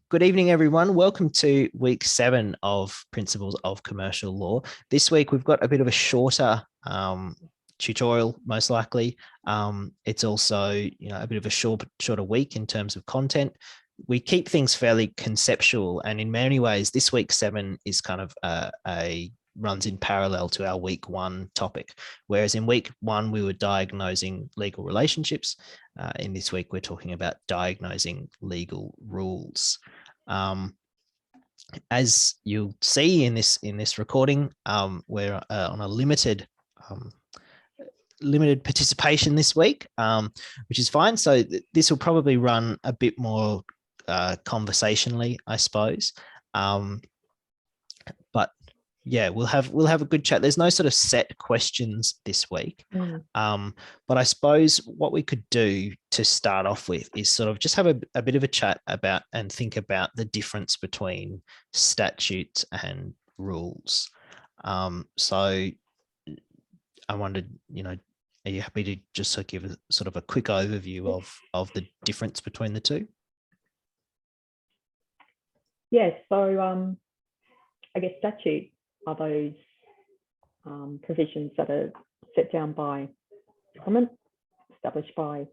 Good evening, everyone. Welcome to week 7 of Principles of Commercial Law. This week, we've got a bit of a shorter tutorial, most likely. It's also, a bit of a shorter week in terms of content. We keep things fairly conceptual, and in many ways, this week 7 is kind of runs in parallel to our week 1 topic. Whereas in week 1, we were diagnosing legal relationships. In this week, we're talking about diagnosing legal rules. As you'll see in this recording, we're on a limited participation this week, which is fine. So this will probably run a bit more conversationally, I suppose. But yeah, we'll have a good chat. There's no sort of set questions this week. But I suppose what we could do to start off with is sort of just have a bit of a chat about and think about the difference between statutes and rules. So I wondered, are you happy to just sort of give a sort of a quick overview of the difference between the two? Yeah, so I guess statutes are those provisions that are set down by Parliament, established by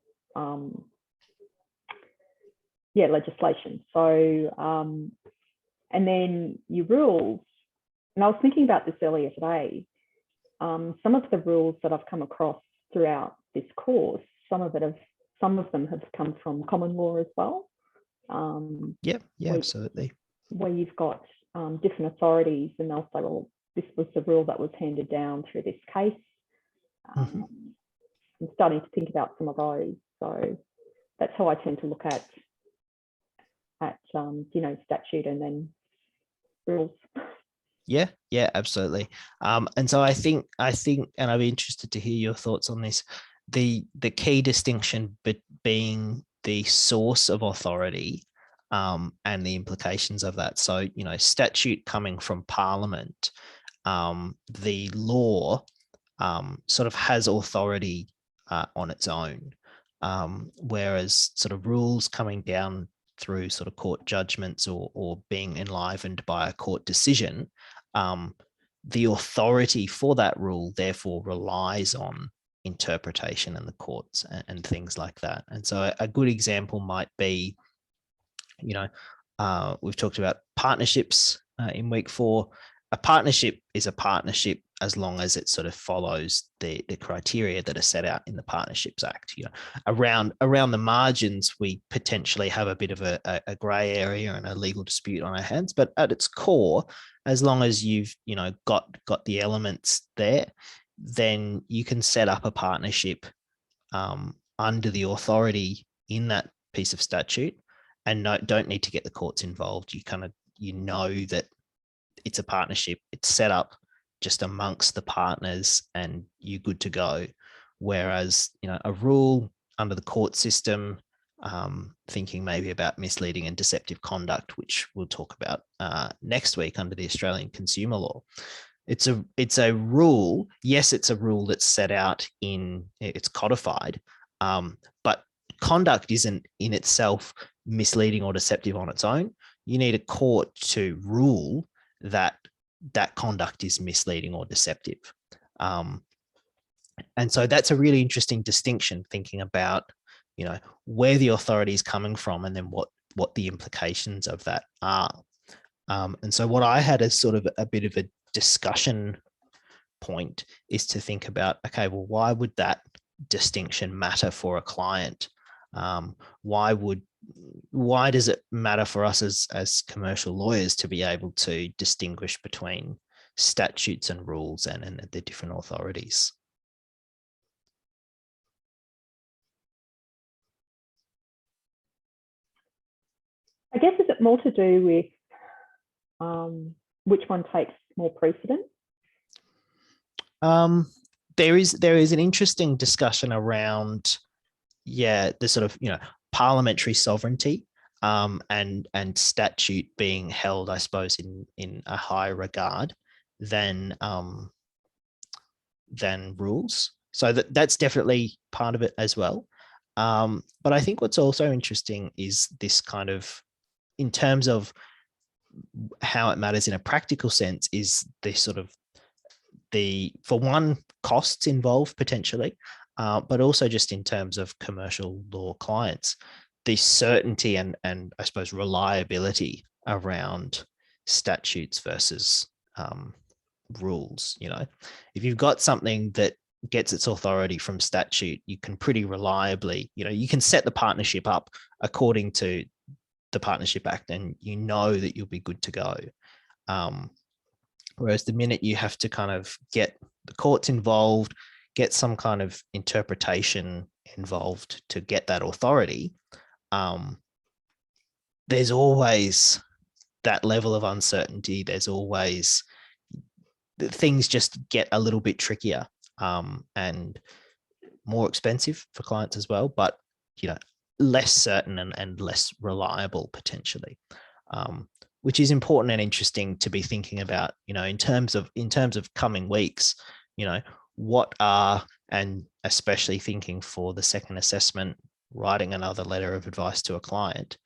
legislation. So and then your rules, and I was thinking about this earlier today. Some of the rules that I've come across throughout this course, some of them have come from common law as well. Absolutely. Where you've got different authorities, and they'll say, well, this was the rule that was handed down through this case. I'm starting to think about some of those. So that's how I tend to look at statute and then rules. Yeah, absolutely. And so I think, and I'd be interested to hear your thoughts on this. The key distinction being the source of authority and the implications of that. So, statute coming from Parliament, the law sort of has authority on its own, whereas sort of rules coming down through sort of court judgments or being enlivened by a court decision, the authority for that rule therefore relies on interpretation in the courts and things like that. And so a good example might be, we've talked about partnerships in week 4. A partnership is a partnership as long as it sort of follows the criteria that are set out in the Partnerships Act. Around the margins, we potentially have a bit of a grey area and a legal dispute on our hands. But at its core, as long as you've got the elements there, then you can set up a partnership under the authority in that piece of statute, and don't need to get the courts involved. You know that it's a partnership. It's set up just amongst the partners, and you're good to go. Whereas, a rule under the court system, thinking maybe about misleading and deceptive conduct, which we'll talk about next week under the Australian consumer law. It's a rule. Yes, it's a rule that's set out it's codified, but conduct isn't in itself misleading or deceptive on its own. You need a court to rule that conduct is misleading or deceptive. And so that's a really interesting distinction, thinking about, where the authority is coming from and then what the implications of that are. And so what I had as sort of a bit of a discussion point is to think about, okay, well, why would that distinction matter for a client? Why does it matter for us as commercial lawyers to be able to distinguish between statutes and rules and the different authorities? I guess, is it more to do with which one takes more precedent? There is an interesting discussion around, the sort of, parliamentary sovereignty and statute being held, I suppose, in a higher regard than rules. So that's definitely part of it as well. But I think what's also interesting is this kind of in terms of how it matters in a practical sense is the sort of for one, costs involved potentially, but also just in terms of commercial law clients, the certainty and I suppose reliability around statutes versus rules. If you've got something that gets its authority from statute, you can pretty reliably, you can set the partnership up according to the Partnership Act, and that you'll be good to go. Whereas the minute you have to kind of get the courts involved, get some kind of interpretation involved to get that authority, there's always that level of uncertainty. There's always things just get a little bit trickier and more expensive for clients as well, but less certain and less reliable potentially, which is important and interesting to be thinking about. In terms of coming weeks, what are, and especially thinking for the second assessment, writing another letter of advice to a client,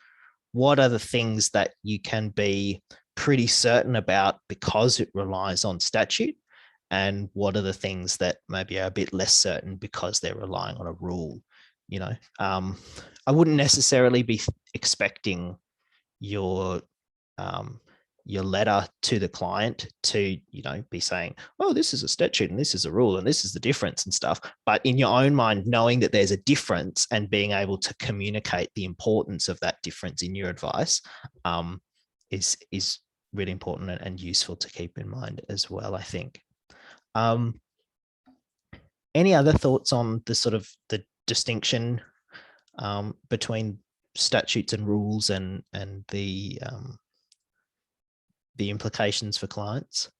what are the things that you can be pretty certain about because it relies on statute, and what are the things that maybe are a bit less certain because they're relying on a rule? I wouldn't necessarily be expecting your letter to the client to be saying, oh, this is a statute and this is a rule and this is the difference and stuff, but in your own mind, knowing that there's a difference and being able to communicate the importance of that difference in your advice is really important and useful to keep in mind as well, I think. Any other thoughts on the sort of the distinction between statutes and rules and the implications for clients?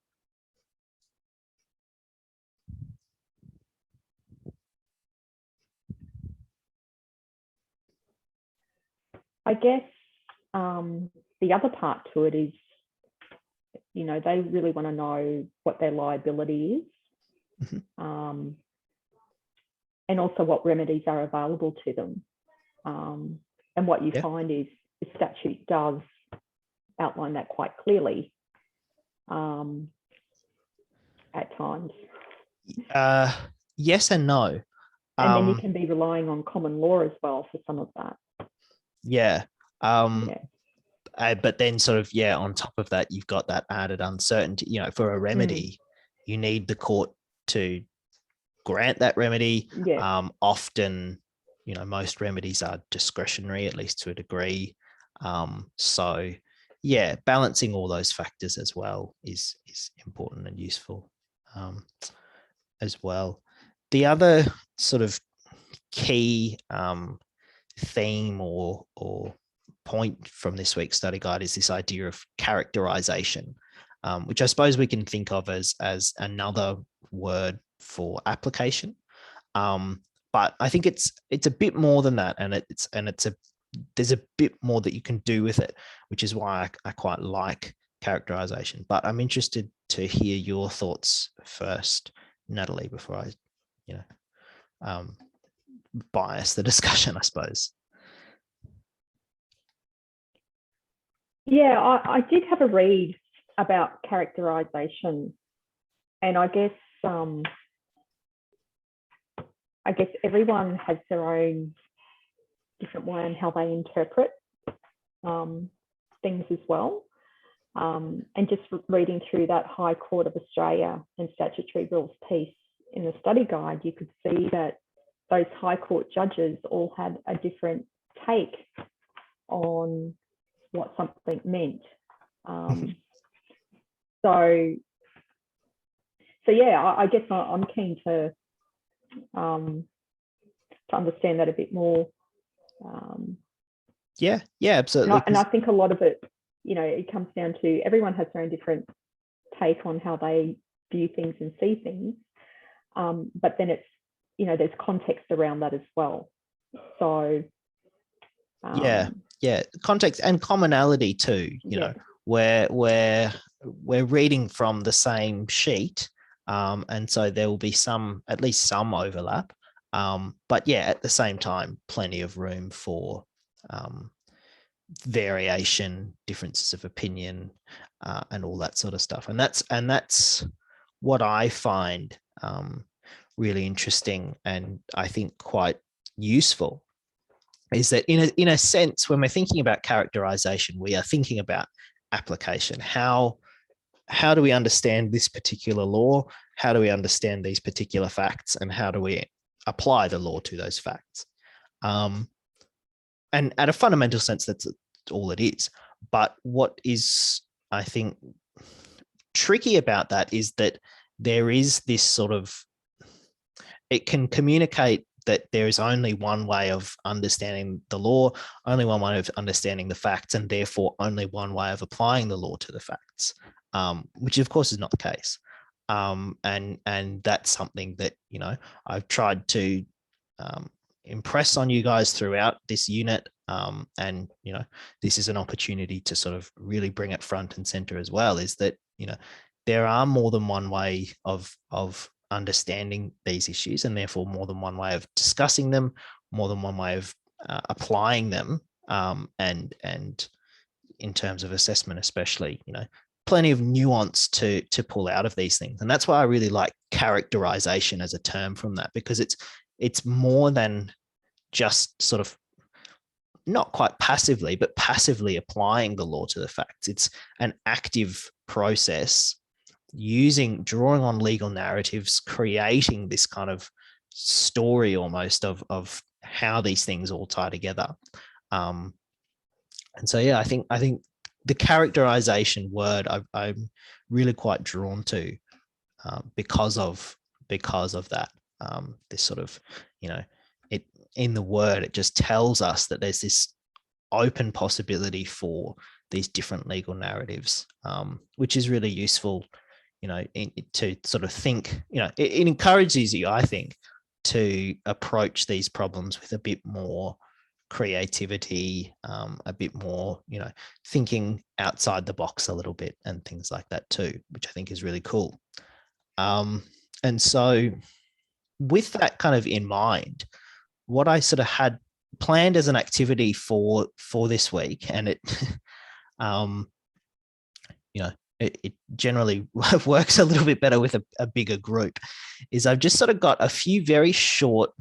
I guess the other part to it is, they really want to know what their liability is, mm-hmm. And also what remedies are available to them. And what you find is the statute does outline that quite clearly at times. Yes and no. And then you can be relying on common law as well for some of that. Yeah. But then sort of, on top of that, you've got that added uncertainty. For a remedy, you need the court to grant that remedy. Yeah. Often, most remedies are discretionary, at least to a degree. So, balancing all those factors as well is important and useful as well. The other sort of key theme or point from this week's study guide is this idea of characterization, which I suppose we can think of as another word for application. But I think it's a bit more than that, and there's a bit more that you can do with it, which is why I quite like characterization. But I'm interested to hear your thoughts first, Natalie, before I bias the discussion, I suppose. Yeah, I did have a read about characterization, and I guess everyone has their own different way on how they interpret things as well. And just reading through that High Court of Australia and Statutory Rules piece in the study guide, you could see that those High Court judges all had a different take on what something meant. So yeah, I guess I'm keen to understand that a bit more. Yeah, absolutely. And I think a lot of it, it comes down to everyone has their own different take on how they view things and see things. But then it's, there's context around that as well. So context and commonality too, where we're reading from the same sheet, and so there will be at least some overlap, but at the same time plenty of room for variation, differences of opinion, and all that sort of stuff. And that's what I find really interesting, and I think quite useful, is that in a sense, when we're thinking about characterization, we are thinking about application. How do we understand this particular law? How do we understand these particular facts? And how do we apply the law to those facts? And at a fundamental sense, that's all it is. But what is, I think, tricky about that is that there is this sort of, it can communicate that there is only one way of understanding the law, only one way of understanding the facts, and therefore only one way of applying the law to the facts, which of course is not the case. And that's something that, I've tried to impress on you guys throughout this unit. And, this is an opportunity to sort of really bring it front and center as well, is that, there are more than one way of understanding these issues, and therefore more than one way of discussing them, more than one way of applying them, and in terms of assessment especially, plenty of nuance to pull out of these things. And that's why I really like characterization as a term from that, because it's more than just sort of, not quite passively, but passively applying the law to the facts. It's an active process, drawing on legal narratives, creating this kind of story almost of how these things all tie together. And so, yeah, I think the characterization word I'm really quite drawn to, because of that. This sort of, it in the word, it just tells us that there's this open possibility for these different legal narratives, which is really useful, to sort of think, it encourages you, I think, to approach these problems with a bit more creativity, a bit more, thinking outside the box a little bit, and things like that too, which I think is really cool. And so with that kind of in mind, what I sort of had planned as an activity for this week, and it, it generally works a little bit better with a bigger group, is I've just sort of got a few very short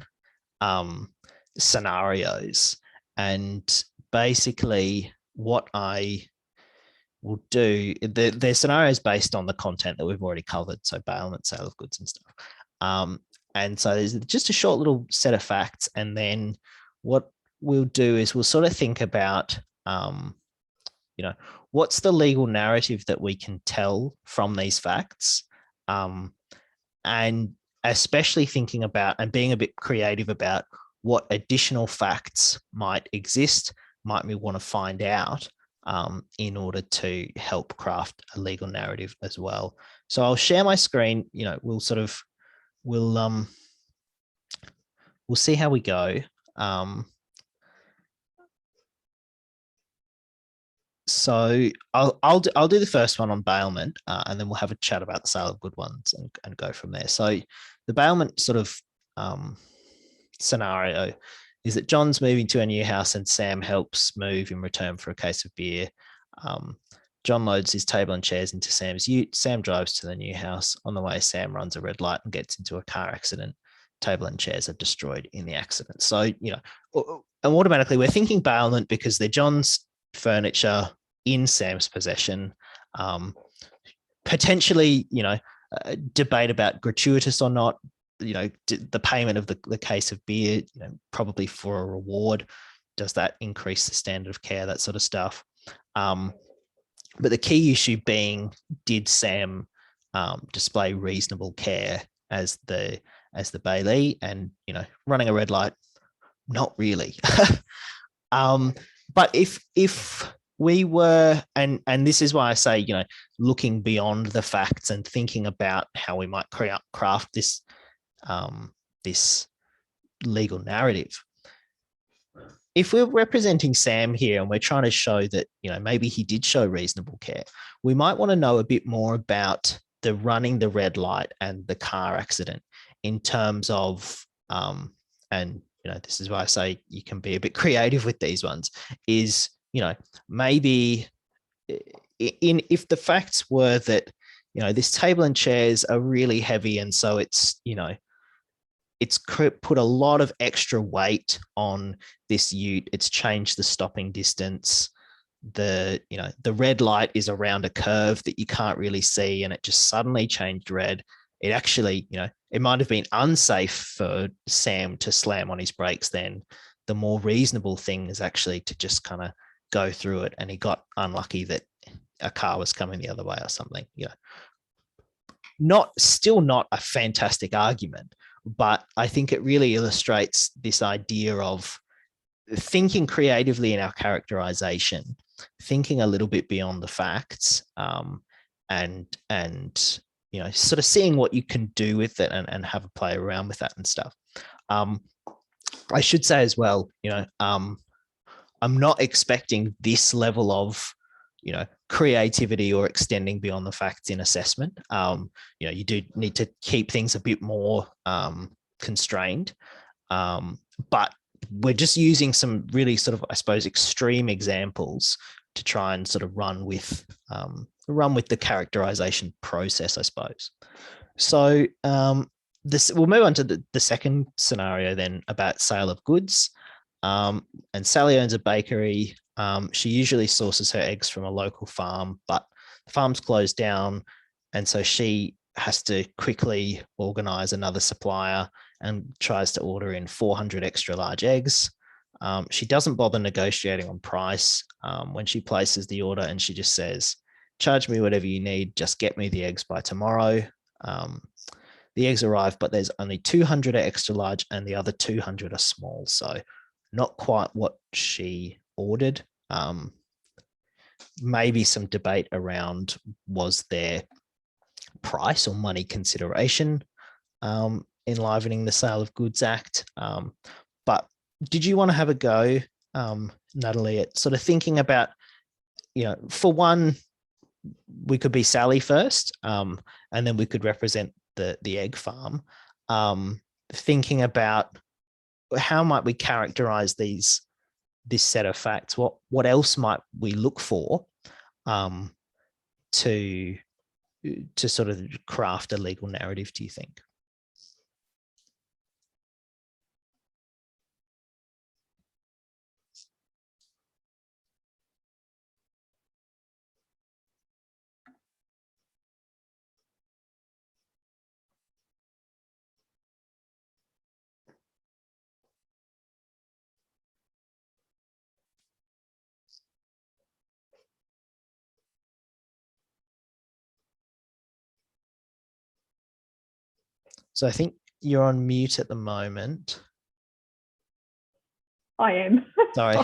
scenarios, and basically what I will do, they're scenarios based on the content that we've already covered, so bailment, sale of goods and stuff. And so there's just a short little set of facts, and then what we'll do is we'll sort of think about, what's the legal narrative that we can tell from these facts, and especially thinking about and being a bit creative about what additional facts might exist, might we want to find out, in order to help craft a legal narrative as well. So I'll share my screen. We'll see how we go. So I'll do the first one on bailment, and then we'll have a chat about the sale of good ones and go from there. So the bailment sort of scenario is that John's moving to a new house and Sam helps move in return for a case of beer. John loads his table and chairs into Sam's ute. Sam drives to the new house. On the way, Sam runs a red light and gets into a car accident. Table and chairs are destroyed in the accident. So, and automatically we're thinking bailment because they're John's furniture in Sam's possession. Potentially, debate about gratuitous or not, the payment of the case of beer, probably for a reward. Does that increase the standard of care? That sort of stuff. But the key issue being, did Sam display reasonable care as the bailee? And running a red light, not really. But if we were, and this is why I say, looking beyond the facts and thinking about how we might craft this this legal narrative. If we're representing Sam here and we're trying to show that, maybe he did show reasonable care, we might want to know a bit more about the running the red light and the car accident in terms of, and this is why I say you can be a bit creative with these ones, is maybe if the facts were that, this table and chairs are really heavy, and so it's put a lot of extra weight on this ute. It's changed the stopping distance. The red light is around a curve that you can't really see, and it just suddenly changed red. It actually, it might have been unsafe for Sam to slam on his brakes. Then the more reasonable thing is actually to just kind of go through it. And he got unlucky that a car was coming the other way or something. Still not a fantastic argument, but I think it really illustrates this idea of thinking creatively in our characterization, thinking a little bit beyond the facts, and sort of seeing what you can do with it and have a play around with that and stuff. I should say as well, I'm not expecting this level of, creativity or extending beyond the facts in assessment. You do need to keep things a bit more constrained, but we're just using some really sort of, I suppose, extreme examples to try and sort of run with the characterization process, I suppose. So we'll move on to the second scenario then, about sale of goods. And Sally owns a bakery. She usually sources her eggs from a local farm, but the farm's closed down, and so she has to quickly organize another supplier and tries to order in 400 extra large eggs. She doesn't bother negotiating on price when she places the order, and she just says, "Charge me whatever you need, just get me the eggs by tomorrow." The eggs arrive, but there's only 200 are extra large and the other 200 are small. So not quite what she ordered. Maybe some debate around, was there price or money consideration enlivening the Sale of Goods Act? But did you want to have a go, Natalie, at sort of thinking about, for one, we could be Sally first, and then we could represent the egg farm, thinking about how might we characterize this set of facts? What else might we look for to sort of craft a legal narrative, do you think? So I think you're on mute at the moment. I am. Sorry.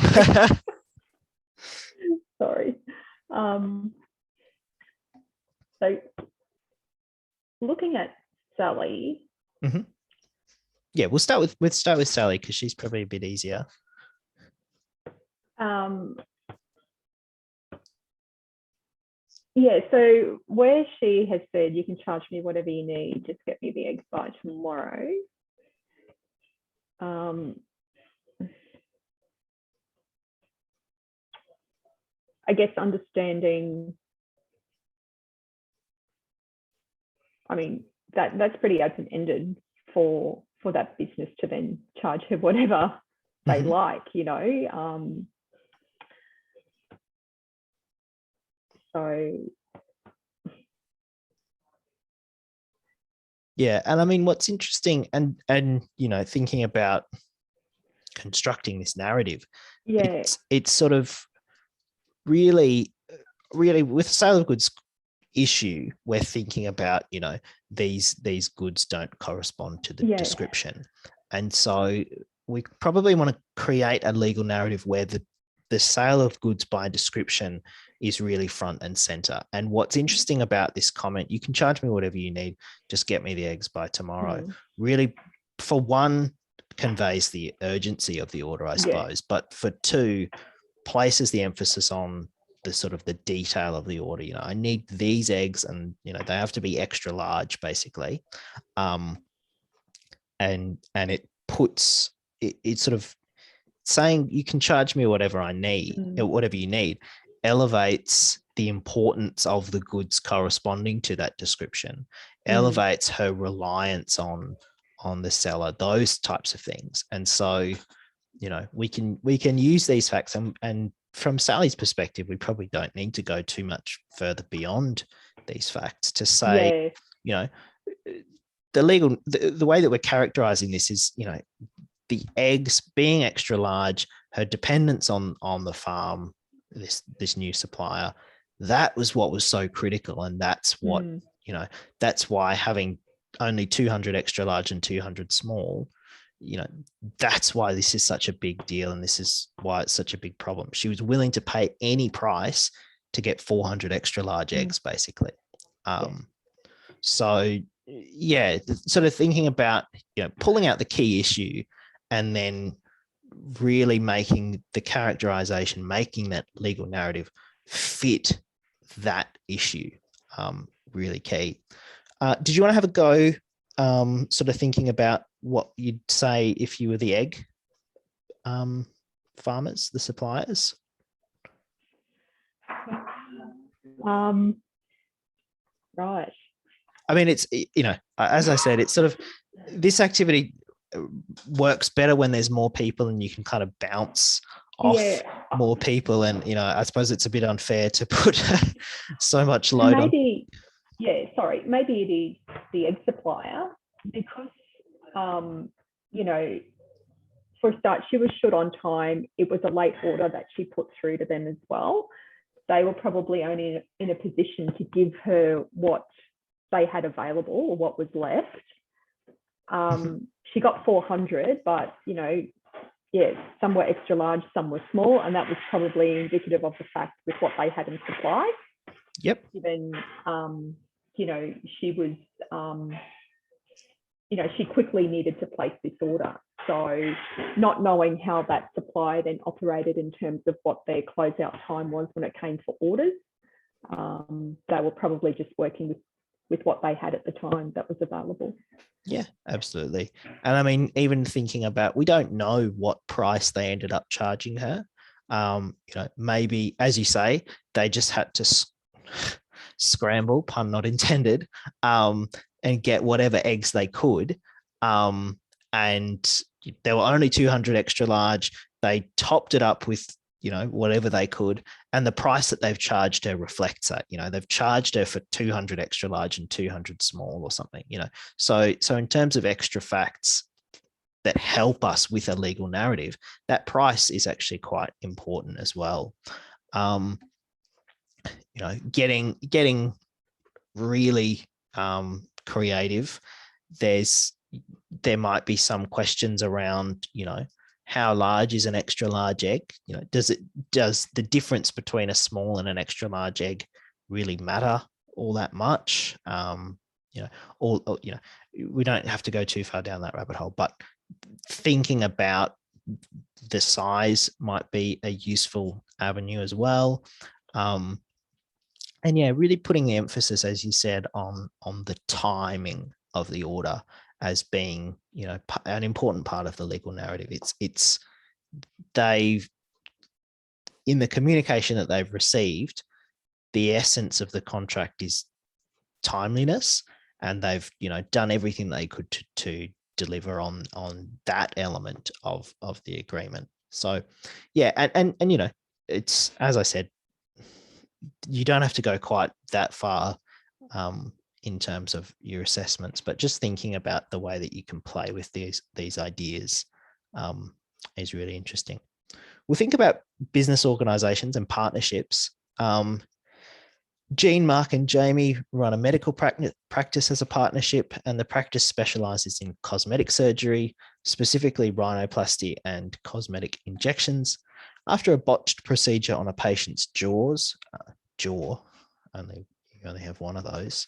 Sorry. So looking at Sally. Mm-hmm. Yeah, we'll start with Sally because she's probably a bit easier. Yeah, so where she has said, you can charge me whatever you need, just get me the eggs by tomorrow. I guess understanding, I mean, that's pretty open-ended for that business to then charge her whatever they like, So yeah, and I mean, what's interesting, and thinking about constructing this narrative, it's sort of really with Sale of Goods issue, we're thinking about these goods don't correspond to the description, and so we probably want to create a legal narrative where the sale of goods by description is really front and center. And what's interesting about this comment, you can charge me whatever you need, just get me the eggs by tomorrow, really, for one, conveys the urgency of the order, I suppose, but for two, places the emphasis on the sort of the detail of the order. I need these eggs, and they have to be extra large, basically. And it puts it sort of saying you can charge me whatever I need, whatever you need, elevates the importance of the goods corresponding to that description, elevates her reliance on the seller, those types of things. And so, we can use these facts, and from Sally's perspective, we probably don't need to go too much further beyond these facts to say, the way that we're characterizing this is, the eggs being extra large, her dependence on the farm, this new supplier, that was what was so critical. And that's what, that's why having only 200 extra large and 200 small, that's why this is such a big deal. And this is why it's such a big problem. She was willing to pay any price to get 400 extra large eggs, basically. So yeah, sort of thinking about, pulling out the key issue and then really making the characterization, making that legal narrative fit that issue, really key. Did you want to have a go, sort of thinking about what you'd say if you were the egg farmers, the suppliers? Right. I mean, it's, as I said, it's sort of, this activity works better when there's more people and you can kind of bounce off more people. And, I suppose it's a bit unfair to put so much load on. Maybe it is the egg supplier because, for a start, she was short on time. It was a late order that she put through to them as well. They were probably only in a position to give her what they had available or what was left. She got 400, but, some were extra large, some were small, and that was probably indicative of the fact with what they had in supply. Yep. Given, she was, she quickly needed to place this order. So not knowing how that supply then operated in terms of what their closeout time was when it came for orders, they were probably just working with what they had at the time that was available. Yeah, absolutely. And I mean, even thinking about, we don't know what price they ended up charging her. Maybe, as you say, they just had to scramble, pun not intended, and get whatever eggs they could. And there were only 200 extra large. They topped it up with, whatever they could. And the price that they've charged her reflects that. They've charged her for 200 extra large and 200 small or something, So in terms of extra facts that help us with a legal narrative, that price is actually quite important as well. Getting really creative. There might be some questions around, how large is an extra large egg? Does the difference between a small and an extra large egg really matter all that much? We don't have to go too far down that rabbit hole, but thinking about the size might be a useful avenue as well. And really putting the emphasis, as you said, on the timing of the order as being, an important part of the legal narrative. It's they've, in the communication that they've received, the essence of the contract is timeliness, and they've, done everything they could to deliver on that element of the agreement. So, yeah, and it's, as I said, you don't have to go quite that far in terms of your assessments, but just thinking about the way that you can play with these ideas is really interesting. We'll think about business organizations and partnerships. Jean, Mark, and Jamie run a medical practice as a partnership, and the practice specializes in cosmetic surgery, specifically rhinoplasty and cosmetic injections. After a botched procedure on a patient's jaw, you only have one of those,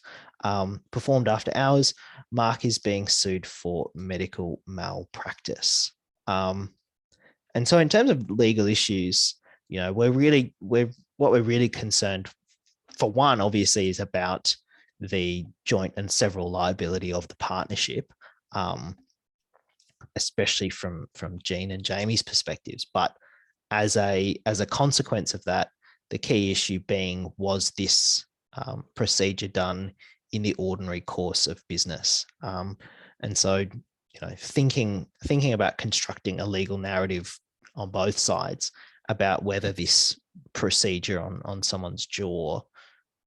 performed after hours, Mark is being sued for medical malpractice. And so in terms of legal issues, what we're really concerned for, one, obviously, is about the joint and several liability of the partnership. especially from Jean and Jamie's perspectives. But as a consequence of that, the key issue being, was this procedure done in the ordinary course of business? And so, thinking about constructing a legal narrative on both sides about whether this procedure on someone's jaw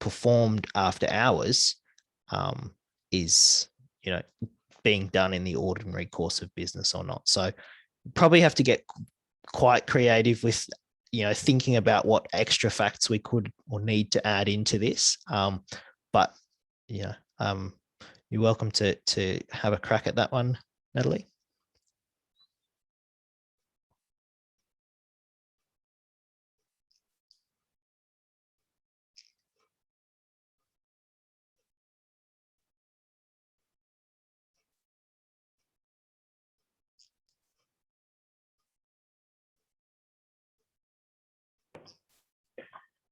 performed after hours is, being done in the ordinary course of business or not. So probably have to get quite creative with, thinking about what extra facts we could or need to add into this. But you're welcome to have a crack at that one, Natalie.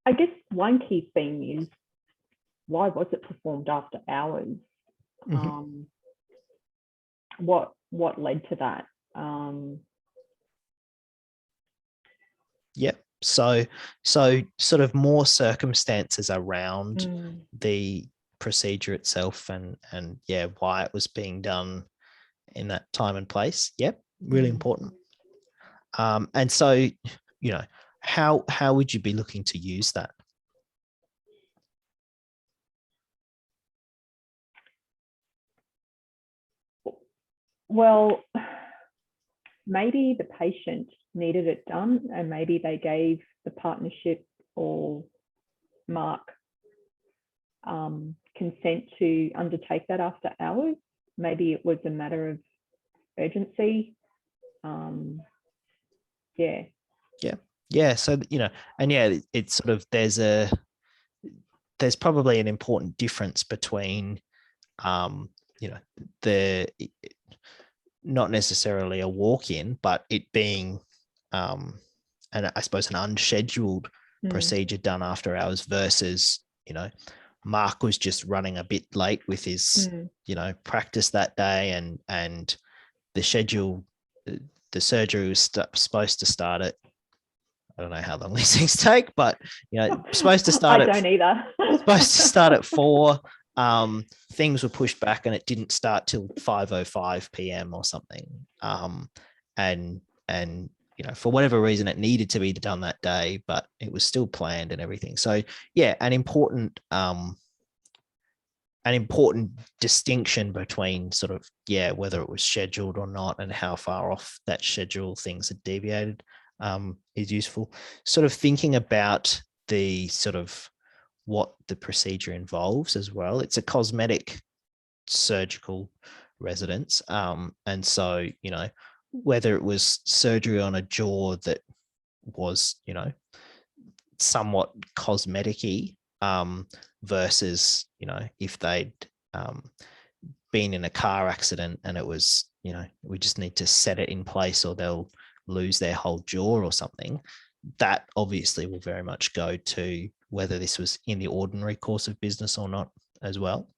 I guess one key thing is, why was it performed after hours? Mm-hmm. What led to that? Yep. So sort of more circumstances around the procedure itself and why it was being done in that time and place. Yep. Really important. And so, how would you be looking to use that? Well, maybe the patient needed it done, and maybe they gave the partnership or Mark consent to undertake that after hours. Maybe it was a matter of urgency. Yeah. So, and it's sort of, there's probably an important difference between, the not necessarily a walk-in, but it being, and I suppose an unscheduled procedure done after hours versus, Mark was just running a bit late with his, practice that day, and the schedule, the surgery was supposed to start at, I don't know how long these things take, but supposed to start. I don't either. Supposed to start at 4. Things were pushed back, and it didn't start till 5:05 p.m. or something. And for whatever reason, it needed to be done that day, but it was still planned and everything. So yeah, an important distinction between sort of, whether it was scheduled or not and how far off that schedule things had deviated is useful. Sort of thinking about the sort of what the procedure involves as well. It's a cosmetic surgical residence. And so, whether it was surgery on a jaw that was, somewhat cosmetic-y, versus, if they'd been in a car accident and it was, we just need to set it in place or they'll lose their whole jaw or something, that obviously will very much go to whether this was in the ordinary course of business or not as well.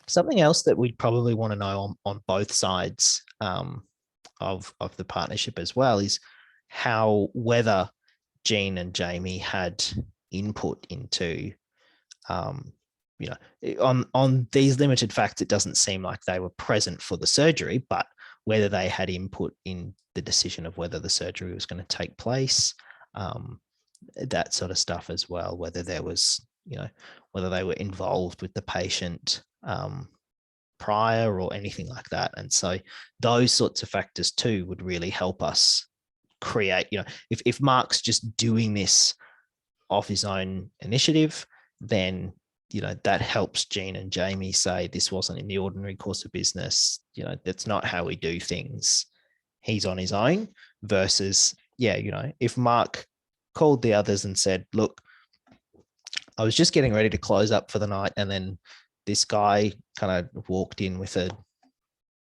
Something else that we'd probably want to know on both sides of the partnership as well is whether Jean and Jamie had input into, on these limited facts, it doesn't seem like they were present for the surgery, but whether they had input in the decision of whether the surgery was going to take place, that sort of stuff as well, whether there was, whether they were involved with the patient prior or anything like that. And so those sorts of factors too would really help us create, if Mark's just doing this off his own initiative, then, that helps Jean and Jamie say this wasn't in the ordinary course of business. That's not how we do things. He's on his own versus, if Mark called the others and said, look, I was just getting ready to close up for the night, and then this guy kind of walked in with a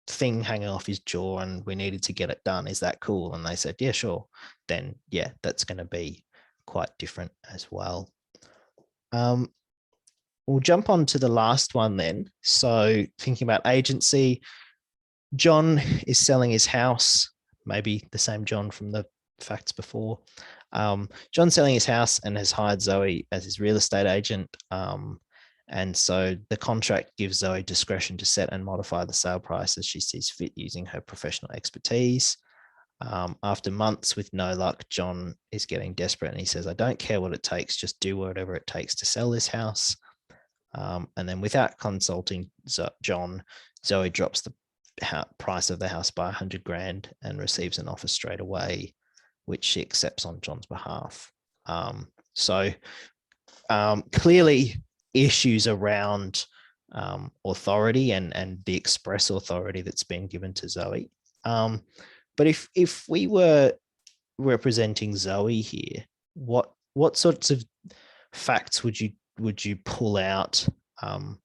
thing hanging off his jaw and we needed to get it done. Is that cool? And they said, yeah, sure. Then, that's going to be quite different as well. We'll jump on to the last one then. So thinking about agency, John is selling his house, maybe the same John from the facts before. John's selling his house and has hired Zoe as his real estate agent. And so the contract gives Zoe discretion to set and modify the sale price as she sees fit using her professional expertise. After months with no luck, John is getting desperate and he says, I don't care what it takes, just do whatever it takes to sell this house. And then without consulting John, Zoe drops the price of the house by 100 grand and receives an offer straight away, which she accepts on John's behalf. So clearly issues around authority and the express authority that's been given to Zoe. But if we were representing Zoe here, what sorts of facts would you pull out and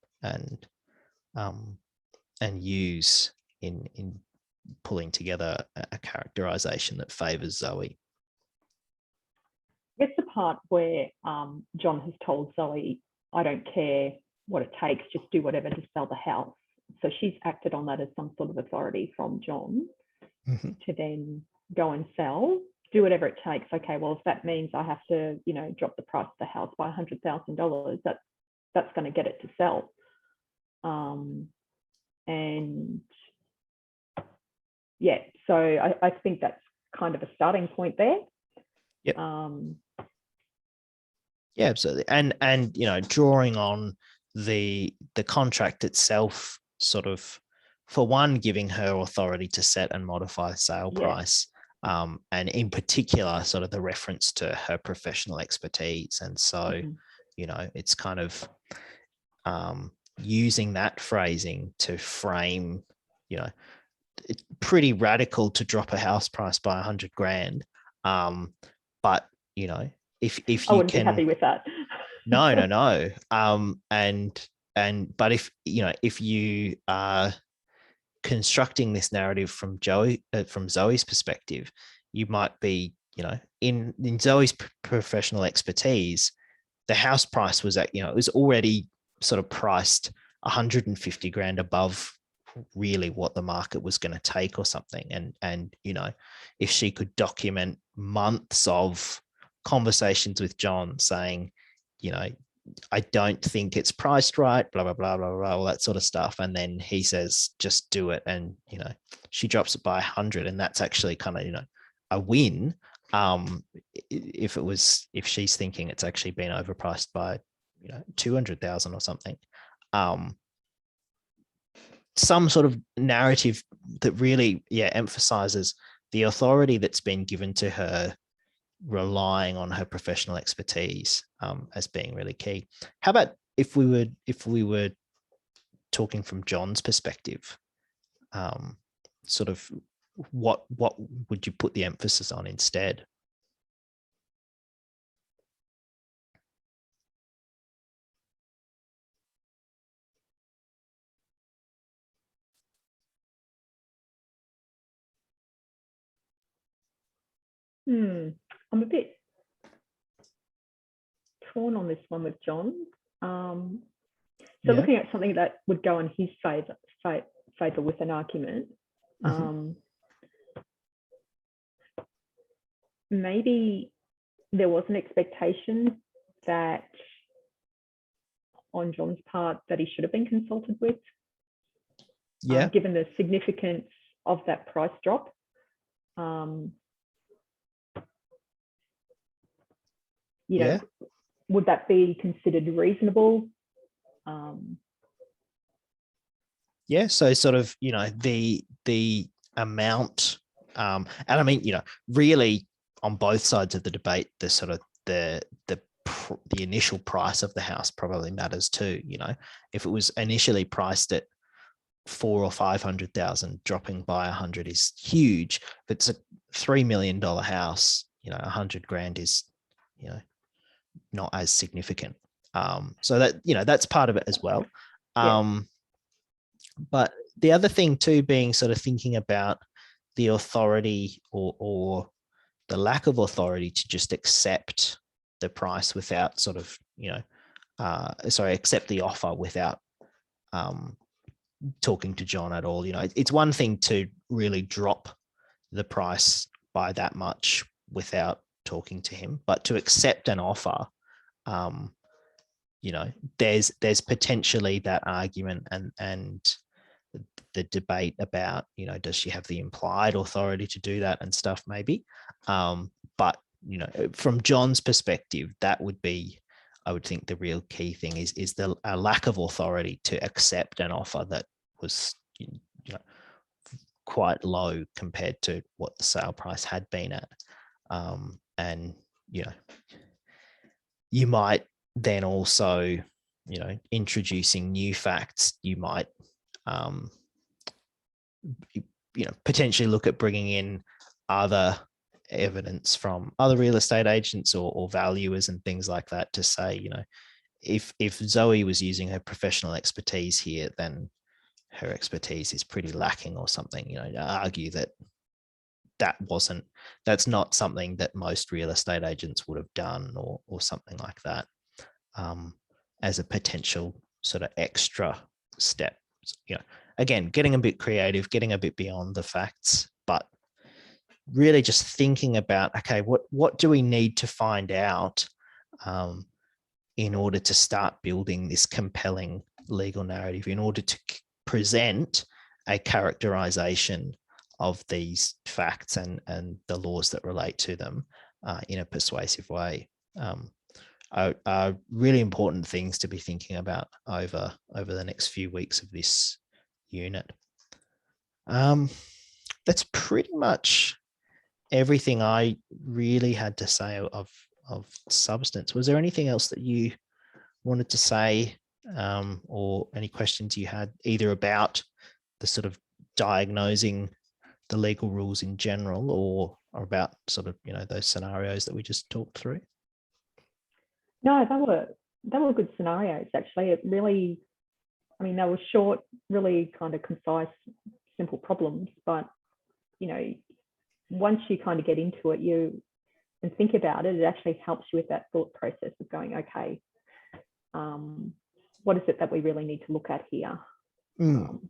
use in pulling together a characterization that favors Zoe? I guess the part where John has told Zoe, I don't care what it takes, just do whatever to sell the house. So she's acted on that as some sort of authority from John to then go and sell, do whatever it takes. Okay, well, if that means I have to, drop the price of the house by $100,000, that's going to get it to sell. And yeah, so I think that's kind of a starting point there. Yep. Yeah, absolutely. And drawing on the contract itself, sort of, for one, giving her authority to set and modify sale price, and in particular, sort of the reference to her professional expertise. And so, it's kind of using that phrasing to frame, it's pretty radical to drop a house price by 100 grand. But, if you I wouldn't be happy with that. No. But if you are constructing this narrative from Zoe's perspective, you might be, in Zoe's professional expertise, the house price was it was already sort of priced 150 grand above really what the market was going to take or something. And if she could document months of conversations with John saying, I don't think it's priced right, blah, blah, blah, blah, blah, all that sort of stuff. And then he says, just do it. And, she drops it by 100. And that's actually kind of, a win. If she's thinking it's actually been overpriced by, 200,000 or something. Some sort of narrative that really, emphasizes the authority that's been given to her, relying on her professional expertise as being really key. How about if we were talking from John's perspective, sort of what would you put the emphasis on instead? I'm a bit torn on this one with John. Looking at something that would go in his favor with an argument, maybe there was an expectation that on John's part that he should have been consulted with, given the significance of that price drop. Would that be considered reasonable? So sort of, the amount, and I mean, really on both sides of the debate, the sort of the initial price of the house probably matters too. If it was initially priced at 400,000 or 500,000, dropping by 100 is huge. If it's a $3 million house, 100 grand is, not as significant. So that, that's part of it as well. But the other thing too, being sort of thinking about the authority or the lack of authority to just accept the price without sort of, accept the offer without talking to John at all. It's one thing to really drop the price by that much without talking to him, but to accept an offer, there's potentially that argument and the debate about, does she have the implied authority to do that and stuff, maybe. But, from John's perspective, that would be, I would think, the real key thing is the a lack of authority to accept an offer that was, quite low compared to what the sale price had been at. And, you might then also, introducing new facts, you might, potentially look at bringing in other evidence from other real estate agents or valuers and things like that to say, if Zoe was using her professional expertise here, then her expertise is pretty lacking or something, argue that that's not something that most real estate agents would have done or something like that, as a potential sort of extra step. Again, getting a bit creative, getting a bit beyond the facts, but really just thinking about, okay, what do we need to find out in order to start building this compelling legal narrative, in order to present a characterization of these facts and the laws that relate to them in a persuasive way, are really important things to be thinking about over the next few weeks of this unit. That's pretty much everything I really had to say of substance. Was there anything else that you wanted to say, or any questions you had either about the sort of diagnosing the legal rules in general, or about sort of, those scenarios that we just talked through? No, they were good scenarios, actually. It really, they were short, really kind of concise, simple problems, but once you kind of get into it, and think about it, it actually helps you with that thought process of going, okay, what is it that we really need to look at here? So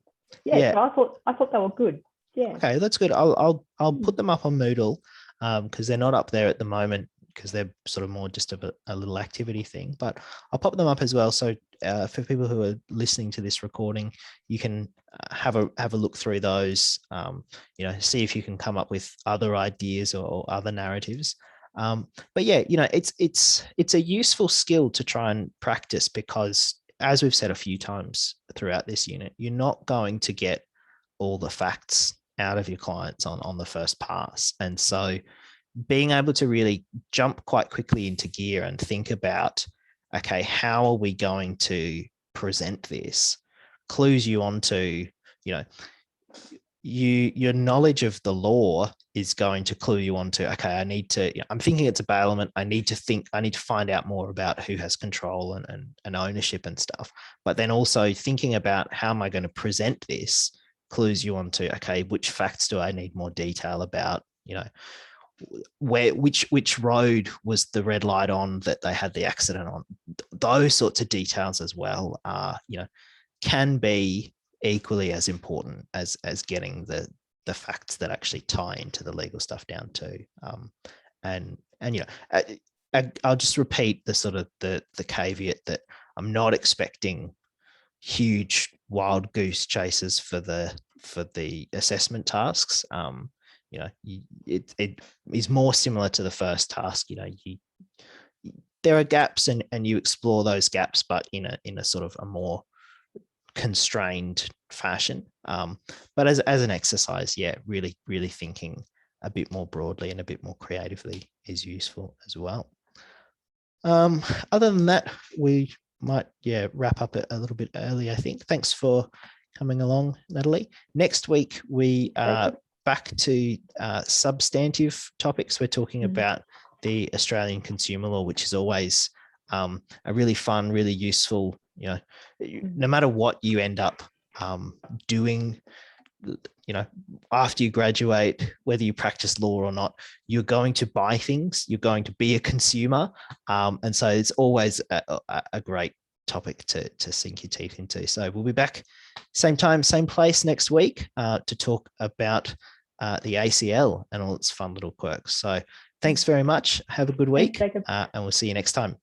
I thought they were good. Yeah. Okay, that's good. I'll put them up on Moodle, because they're not up there at the moment, because they're sort of more just of a little activity thing, but I'll pop them up as well. So for people who are listening to this recording, you can have a look through those, see if you can come up with other ideas or other narratives. But yeah, it's a useful skill to try and practice, because as we've said a few times throughout this unit, you're not going to get all the facts out of your clients on the first pass. And so being able to really jump quite quickly into gear and think about, okay, how are we going to present this, clues you onto, your knowledge of the law is going to clue you onto, okay, I'm thinking it's a bailment. I need to find out more about who has control and ownership and stuff. But then also thinking about how am I going to present this clues you onto, okay, which facts do I need more detail about, which road was the red light on that they had the accident on. Those sorts of details as well are, can be equally as important as getting the facts that actually tie into the legal stuff down too. I'll just repeat the sort of the caveat that I'm not expecting huge wild goose chases for the assessment tasks. It is more similar to the first task. There are gaps and you explore those gaps, but in a sort of a more constrained fashion. But as an exercise, really, really thinking a bit more broadly and a bit more creatively is useful as well. Other than that, we might wrap up a little bit early, I think. Thanks for coming along, Natalie. Next week we are back to substantive topics. We're talking about the Australian consumer law, which is always a really fun, really useful, no matter what you end up doing, after you graduate, whether you practice law or not, you're going to buy things, you're going to be a consumer. And so it's always a great topic to sink your teeth into. So we'll be back same time, same place next week to talk about the ACL and all its fun little quirks. So thanks very much. Have a good week, Thanks, Jacob. and we'll see you next time.